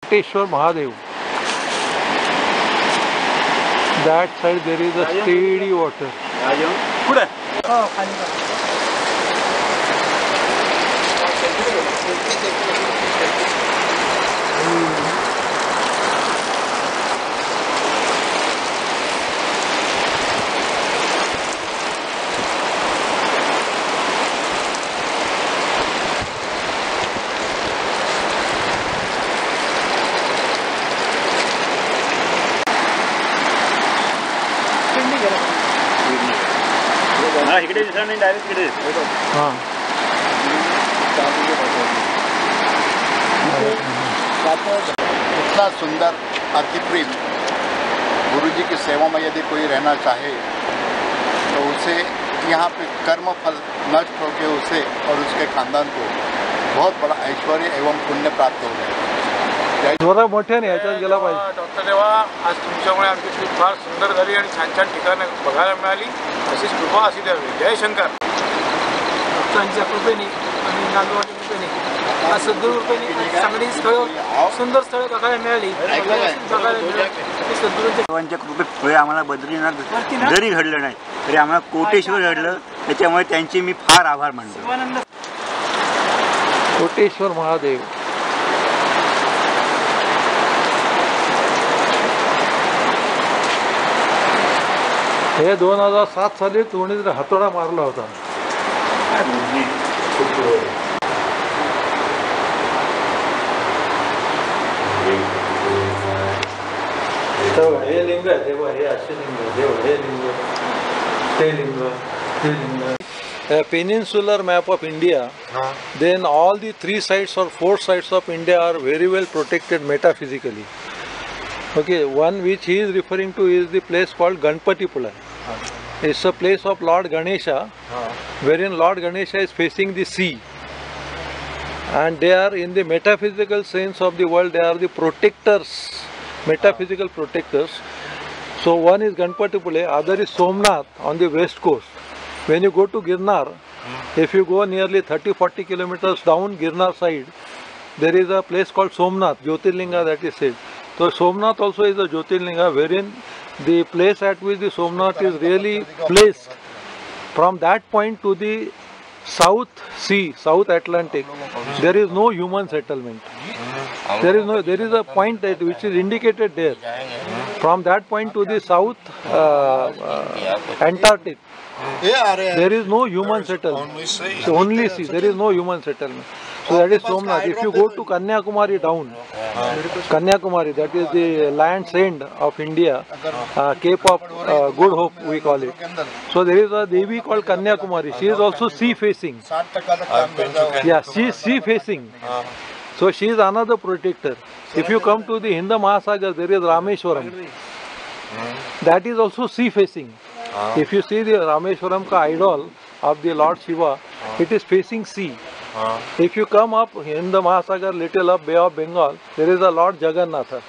Koteshwar Mahadev. That side there is a steady water. इतना सुंदर अतिप्रिय गुरुजी की सेवा में यदि कोई रहना चाहे तो उसे यहाँ पे कर्म फल नष्ट होकर उसे और उसके खानदान को बहुत बड़ा ऐश्वर्य एवं पुण्य प्राप्त हो गया। जोरा मोठ्याने याच्यात गेला पाहिजे. डॉक्टर देवा, आज तुमच्यामुळे आमची ट्रिप फार सुंदर झाली आणि छान छान ठिकाणं बघायला मिळाली. अशीच कृपा अशी द्यावी. जय शंकर. डॉक्टरांच्या कृपेने आणि नांदवाडी कृपेने आज सद्गुरू कृपेने चांगली स्थळं, सुंदर स्थळं बघायला मिळाली. देवांच्या कृपेमुळे आम्हाला बद्रीनाथ जरी घडलं नाही तरी आम्हाला कोटेश्वर घडलं. त्याच्यामुळे त्यांचे मी फार आभार मानतो. कोटेश्वर महादेव. हे 2007 साली कोणीतरी हातोडा मारला होता. हे लिंग आहे देवा, हे असे लिंग देव, हे लिंग, ते लिंग, ते लिंग. A peninsular map of India, then all the 3 sides or 4 sides of India are very well protected metaphysically. Okay, one which he is referring to is the place called Ganpatipula. It's a place of Lord Ganesha, wherein Lord Ganesha is facing the sea. And they are, in the metaphysical sense of the world, they are the protectors, metaphysical protectors. So one is Ganpatipule, other is Somnath on the west coast. When you go to Girnar, if you go nearly 30-40 kilometers down Girnar side, there is a place called Somnath, Jyotirlinga that is said. So Somnath also is a Jyotirlinga, wherein the place at which the Somnath is really placed, from that point to the South Sea, South Atlantic, there is no human settlement. There is a point that which is indicated there. From that point to the South Antarctic, there is no human settlement. So only sea. There is no human settlement. So that is Somnath. If you go to Kanyakumari down, Kanyakumari, that is the land's end of India, Cape of Good Hope we call it. So there is a Devi called Kanyakumari. She is also sea facing. Yeah, she is sea facing. So she is another protector. If you come to the Hind Mahasagar, there is Rameshwaram. That is also sea facing. If you see the Rameshwaram ka idol of the Lord Shiva, it is facing sea. If you come up in the Mahasagar, little up Bay of Bengal, there is a Lord Jagannatha.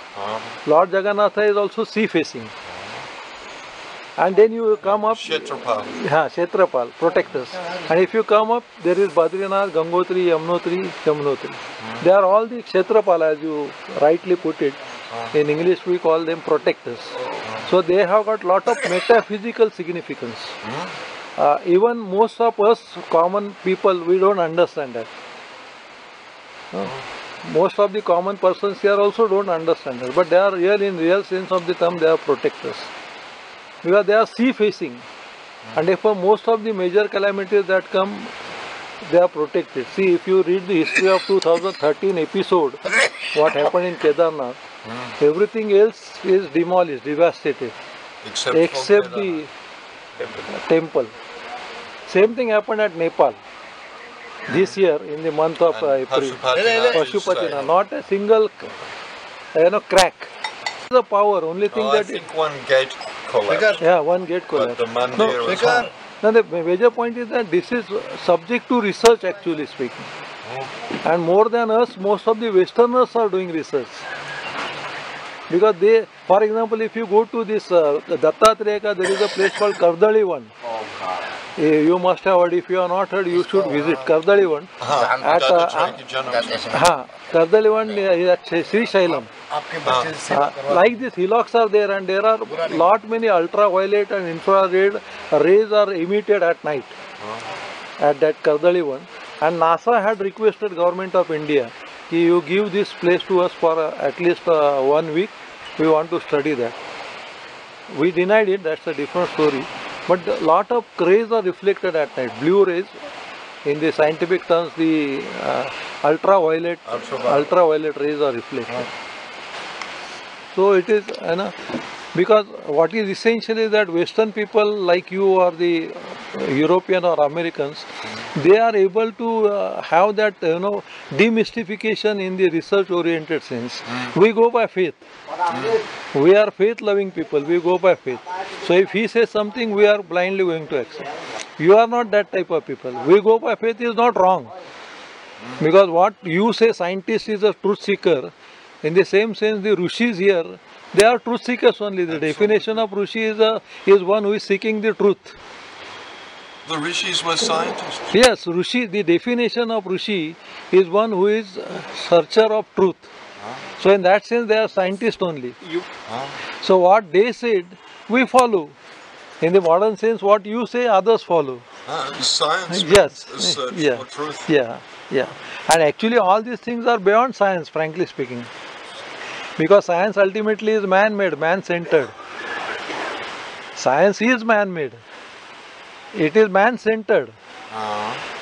Lord Jagannatha is also sea facing. And then you come up, Kshetrapal, protectors. And if you come up, there is Badrinath, Gangotri, Yamunotri. They are all the Kshetrapal, as you rightly put it. In English we call them protectors. So they have got lot of metaphysical significance. Even most of us common people, we don't understand that. Most of the common persons here also don't understand that. But they are real, in real sense of the term, they are protectors. Because they are sea facing. And therefore most of the major calamities that come, they are protected. See, if you read the history of 2013 episode, what happened in Kedarnath, everything else is demolished, devastated, except the temple. Same thing happened at Nepal this year in the month of April. Pashupatina, not a single crack. The power, only thing that... I think one gate collapsed. Yeah, one gate collapsed. But the mandir was on. Now the major point is that this is subject to research, actually speaking. And more than us, most of the Westerners are doing research. Because they, for example, if you go to this Dattatreya, there is a place called Kardali one. You must have heard. If you have not heard, you should visit Kardalivan. At Kardalivan is at Sri Shailam. Like these hillocks are there, and there are lot many ultraviolet and infrared rays are emitted at night at that Kardalivan. And NASA had requested Government of India, you give this place to us for at least 1 week. We want to study that. We denied it. That's a different story. But a lot of rays are reflected at night. Blue rays, in the scientific terms, the ultraviolet rays are reflected. So it is, because what is essential is that Western people like you or the European or Americans, they are able to have that demystification in the research-oriented sense. We go by faith. We are faith-loving people. We go by faith. So if he says something, we are blindly going to accept. You are not that type of people. We go by faith is not wrong. Because what you say, scientist is a truth seeker. In the same sense, the Rishis here, they are truth seekers only. The definition of Rishi is one who is seeking the truth. The Rishis were scientists. Yes, Rishi, the definition of Rishi is one who is searcher of truth. So in that sense, they are scientists only. So what they said, we follow. In the modern sense, what you say, others follow. Science. Yes. Search Yeah. for truth. Yeah. And actually, all these things are beyond science, frankly speaking. Because science ultimately is man-made, man-centered. Science is man-made. It is man-centered.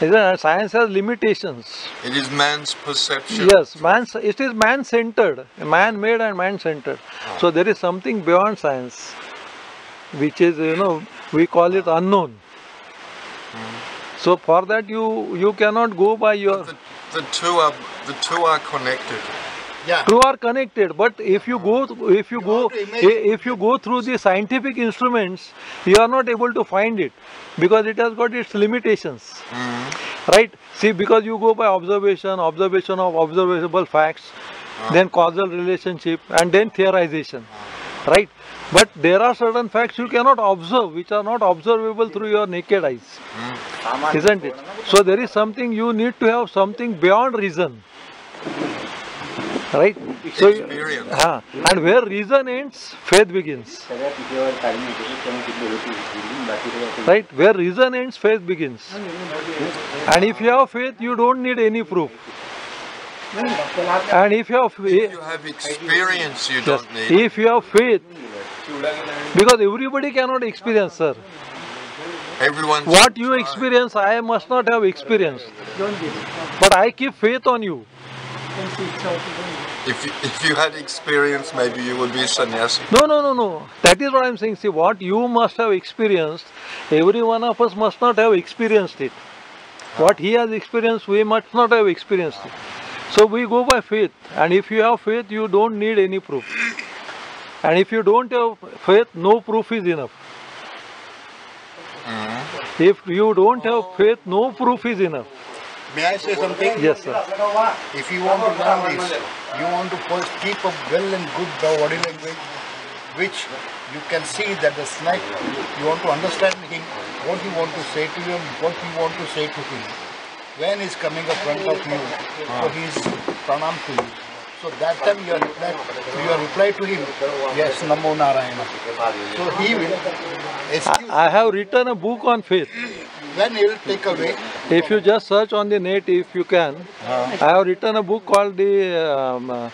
Science has limitations. It is man's perception. Yes, it is man-centered, man-made and man-centered. So there is something beyond science, which is, we call it unknown. So for that you cannot go by your. The two are connected. Two are connected, but if you go through the scientific instruments, you are not able to find it because it has got its limitations, right? See, because you go by observation of observable facts, then causal relationship, and then theorization, right? But there are certain facts you cannot observe, which are not observable through your naked eyes, isn't it? So there is something, you need to have something beyond reason. Right? So, and where reason ends, faith begins. Right? Where reason ends, faith begins. And if you have faith, you don't need any proof. And if you have experience, you don't need. If you have faith, because everybody cannot experience, sir. What you experience, I must not have experienced. But I keep faith on you. If you had experience, maybe you would be sannyasi. No. That is what I am saying. See, what you must have experienced, every one of us must not have experienced it. What he has experienced, we must not have experienced it. So we go by faith. And if you have faith, you don't need any proof. And if you don't have faith, no proof is enough. If you don't have faith, no proof is enough. May I say something? Yes, sir. If you want to learn this, you want to first keep a well and good body language, which you can see that the snake, you want to understand him, what you want to say to him, what you want to say to him. When he's coming in front of you, so he's pranam to you. So that time you reply to him, yes, Namo Narayana. So he will excuse. I have written a book on faith. When he will take away. If you just search on the net, if you can, I have written a book called the